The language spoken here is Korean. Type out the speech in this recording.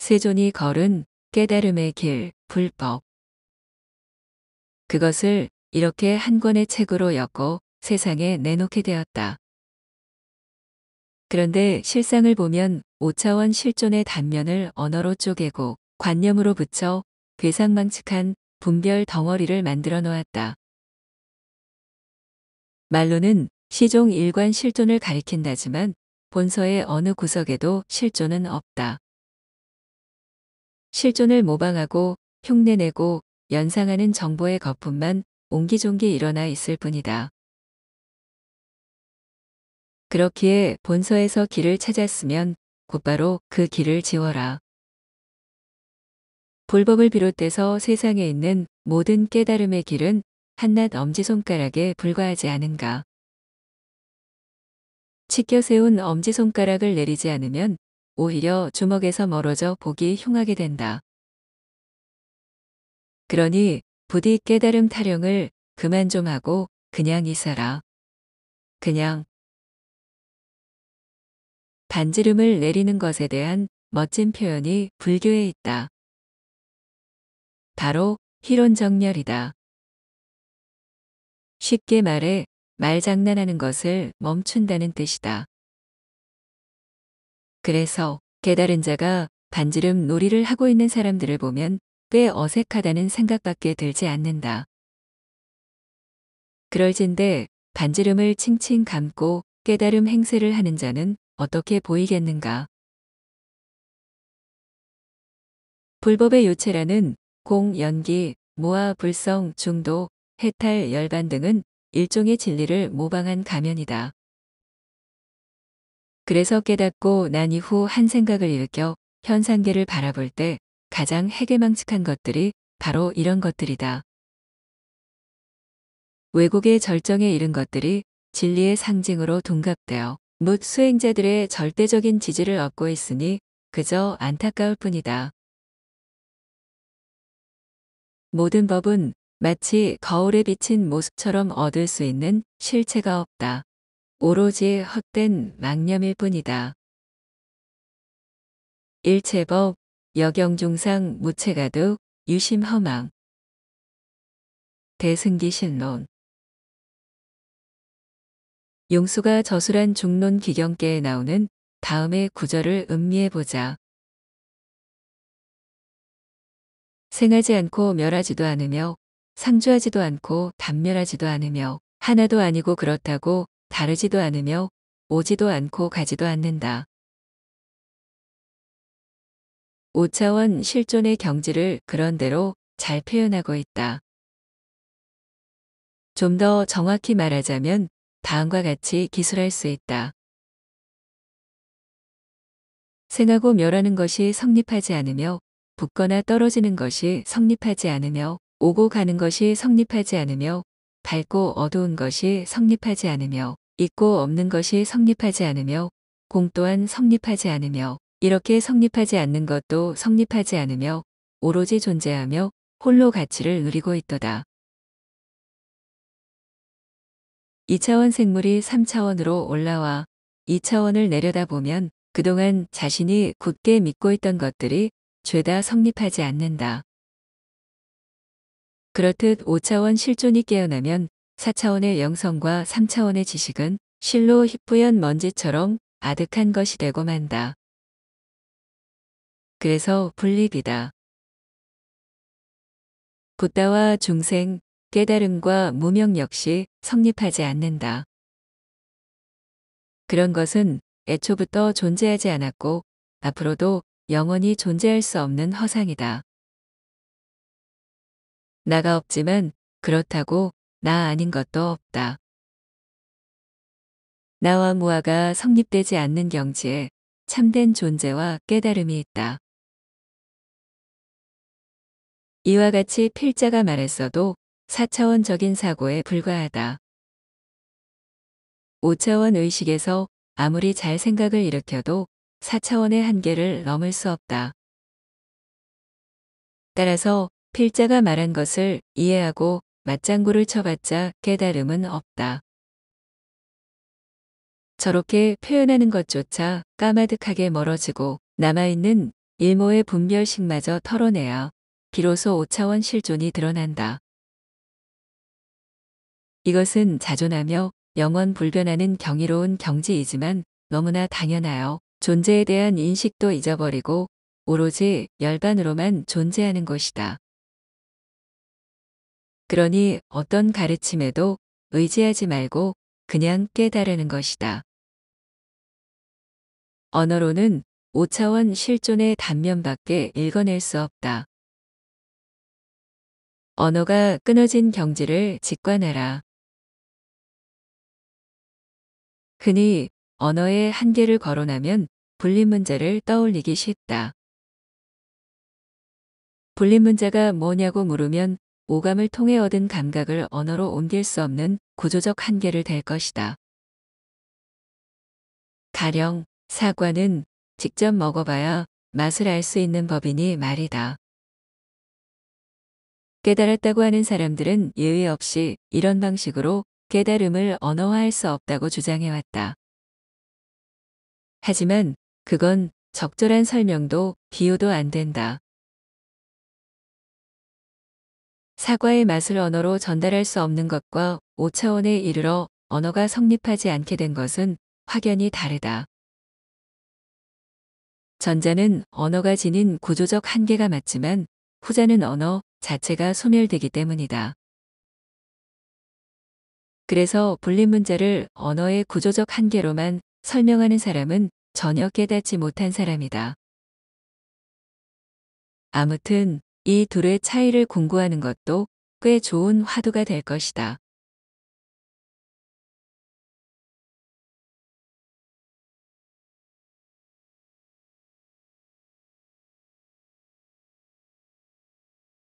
세존이 걸은 깨달음의 길, 불법. 그것을 이렇게 한 권의 책으로 엮어 세상에 내놓게 되었다. 그런데 실상을 보면 5차원 실존의 단면을 언어로 쪼개고 관념으로 붙여 괴상망측한 분별 덩어리를 만들어 놓았다. 말로는 시종 일관 실존을 가리킨다지만 본서의 어느 구석에도 실존은 없다. 실존을 모방하고 흉내내고 연상하는 정보의 거품만 옹기종기 일어나 있을 뿐이다. 그렇기에 본서에서 길을 찾았으면 곧바로 그 길을 지워라. 불법을 비롯해서 세상에 있는 모든 깨달음의 길은 한낱 엄지손가락에 불과하지 않은가. 치켜 세운 엄지손가락을 내리지 않으면 오히려 주먹에서 멀어져 보기 흉하게 된다. 그러니 부디 깨달음 타령을 그만 좀 하고 그냥 있어라. 그냥. 반지름을 내리는 것에 대한 멋진 표현이 불교에 있다. 바로 희론정렬이다. 쉽게 말해 말장난하는 것을 멈춘다는 뜻이다. 그래서 깨달은 자가 반지름 놀이를 하고 있는 사람들을 보면 꽤 어색하다는 생각밖에 들지 않는다. 그럴진데 반지름을 칭칭 감고 깨달음 행세를 하는 자는 어떻게 보이겠는가. 불법의 요체라는 공, 연기, 모화, 불성, 중도, 해탈, 열반 등은 일종의 진리를 모방한 가면이다. 그래서 깨닫고 난 이후 한 생각을 일으켜 현상계를 바라볼 때 가장 해괴망측한 것들이 바로 이런 것들이다. 왜곡의 절정에 이른 것들이 진리의 상징으로 둔갑되어 묻 수행자들의 절대적인 지지를 얻고 있으니 그저 안타까울 뿐이다. 모든 법은 마치 거울에 비친 모습처럼 얻을 수 있는 실체가 없다. 오로지 헛된 망념일 뿐이다. 일체법, 여경중상 무체가득, 유심허망. 대승기신론. 용수가 저술한 중론 기경계에 나오는 다음의 구절을 음미해보자. 생하지 않고 멸하지도 않으며 상주하지도 않고 단멸하지도 않으며 하나도 아니고 그렇다고 다르지도 않으며 오지도 않고 가지도 않는다. 5차원 실존의 경지를 그런대로 잘 표현하고 있다. 좀 더 정확히 말하자면 다음과 같이 기술할 수 있다. 생하고 멸하는 것이 성립하지 않으며 붙거나 떨어지는 것이 성립하지 않으며 오고 가는 것이 성립하지 않으며 밝고 어두운 것이 성립하지 않으며 있고 없는 것이 성립하지 않으며 공 또한 성립하지 않으며 이렇게 성립하지 않는 것도 성립하지 않으며 오로지 존재하며 홀로 가치를 누리고 있도다. 2차원 생물이 3차원으로 올라와 2차원을 내려다보면 그동안 자신이 굳게 믿고 있던 것들이 죄다 성립하지 않는다. 그렇듯 5차원 실존이 깨어나면 4차원의 영성과 3차원의 지식은 실로 희뿌연 먼지처럼 아득한 것이 되고 만다. 그래서 분립이다. 붓다와 중생, 깨달음과 무명 역시 성립하지 않는다. 그런 것은 애초부터 존재하지 않았고 앞으로도 영원히 존재할 수 없는 허상이다. 나가 없지만 그렇다고 나 아닌 것도 없다. 나와 무아가 성립되지 않는 경지에 참된 존재와 깨달음이 있다. 이와 같이 필자가 말했어도 4차원적인 사고에 불과하다. 5차원 의식에서 아무리 잘 생각을 일으켜도 4차원의 한계를 넘을 수 없다. 따라서 필자가 말한 것을 이해하고 맞장구를 쳐봤자 깨달음은 없다. 저렇게 표현하는 것조차 까마득하게 멀어지고 남아있는 일모의 분별식마저 털어내야 비로소 5차원 실존이 드러난다. 이것은 자존하며 영원 불변하는 경이로운 경지이지만 너무나 당연하여 존재에 대한 인식도 잊어버리고 오로지 열반으로만 존재하는 것이다. 그러니 어떤 가르침에도 의지하지 말고 그냥 깨달으는 것이다. 언어로는 5차원 실존의 단면밖에 읽어낼 수 없다. 언어가 끊어진 경지를 직관하라. 흔히 언어의 한계를 거론하면 분리문자를 떠올리기 쉽다. 분리문자가 뭐냐고 물으면 오감을 통해 얻은 감각을 언어로 옮길 수 없는 구조적 한계를 댈 것이다. 가령 사과는 직접 먹어봐야 맛을 알 수 있는 법이니 말이다. 깨달았다고 하는 사람들은 예외 없이 이런 방식으로 깨달음을 언어화할 수 없다고 주장해왔다. 하지만 그건 적절한 설명도 비유도 안 된다. 사과의 맛을 언어로 전달할 수 없는 것과 5차원에 이르러 언어가 성립하지 않게 된 것은 확연히 다르다. 전자는 언어가 지닌 구조적 한계가 맞지만 후자는 언어 자체가 소멸되기 때문이다. 그래서 분리문자를 언어의 구조적 한계로만 설명하는 사람은 전혀 깨닫지 못한 사람이다. 아무튼 이 둘의 차이를 공부하는 것도 꽤 좋은 화두가 될 것이다.